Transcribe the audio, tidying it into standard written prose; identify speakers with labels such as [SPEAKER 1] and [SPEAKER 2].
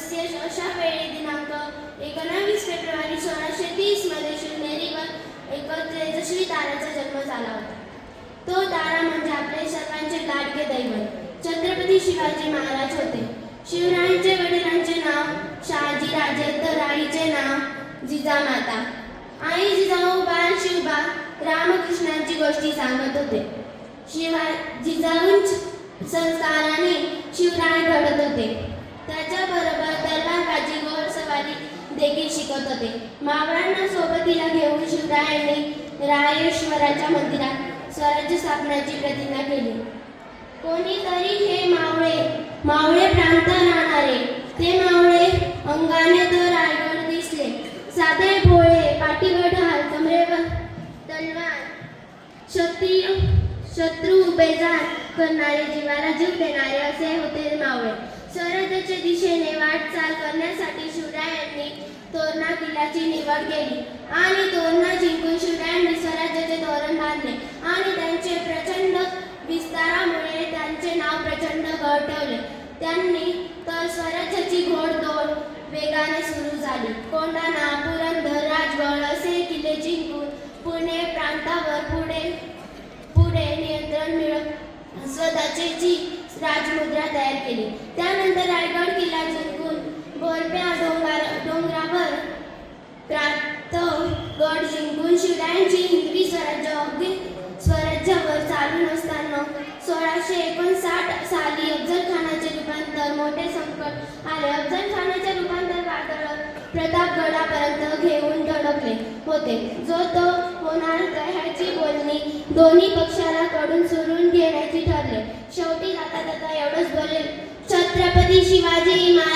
[SPEAKER 1] अशा वेळी दिनांक 19 फेब्रुवारी 1630 मध्ये शिवनेरीवर एक तेजस्वी ताराचा जन्म झाला होता. तो तारा म्हणजे आपले सर्वांचे लाडके दैवत छत्रपती शिवाजी महाराज होते. शिवरायांचे वडिलांचे नाव शहाजी राजे तर आईचे नाव जिजामाता. आई जिजाऊ बाळ शिवबा रामकृष्णांची गोष्टी सांगत होते. जिजाऊंच्या संस्काराने शिवराय घडत होते. त्याच्याबरोबर तलवारबाजी घोडसवारी देखील शिकत होते. मावळ्यांना सोबतीला घेऊन शिवरायांनी रायेश्वराच्या मंदिरात स्वराज्य स्थापनेची प्रतिज्ञा केली. कोणीतरी हे मावळे प्रांत राहणारे ते मावळे अंगाने तर रायगड दिसले. साधे भोळे, पाठीवर ढाल, कमरेवर तलवार, शत्रू बेजार करणारे, जीवाला जीव देणारे असे होते मावळे. स्वराज्याच्या दिशेने वाटचाल करण्यासाठी शिवरायांनी तोरणा किल्ल्याची निवड केली आणि तोरणा जिंकून शिवरायांनी स्वराज्याचे तोरण बांधले आणि त्यांचे प्रचंड विस्तारामुळे त्यांचे नाव प्रचंड गड ठेवले. त्यांनी तर स्वराज्याची घोडदौड वेगाने सुरू झाली. कोंढाणा, पुरंदर, राजगड असे किल्ले जिंकून पुणे प्रांतावर पुढे नियंत्रण मिळवून स्वतःची राजमुद्रा तयार केली. त्यानंतर रायगड किल्ला जिंकून बोरप्या डोंगरावर गड जिंकून शिवरायांची हिंदवी स्वराज्यावर चालून असताना 1659 साली अफजलखानाचे रूपांतर मोठे संकट आले. अफजलखानाचे रूपांतर वादळ प्रतापगडापर्यंत घेऊन धडकले होते. जो तो होणार ह्याची बोलणी दोन्ही पक्षाला कडून सुरून घेण्याची ठरले. शेवटी जाता एवढंच बोलले, छत्रपती शिवाजी महाराज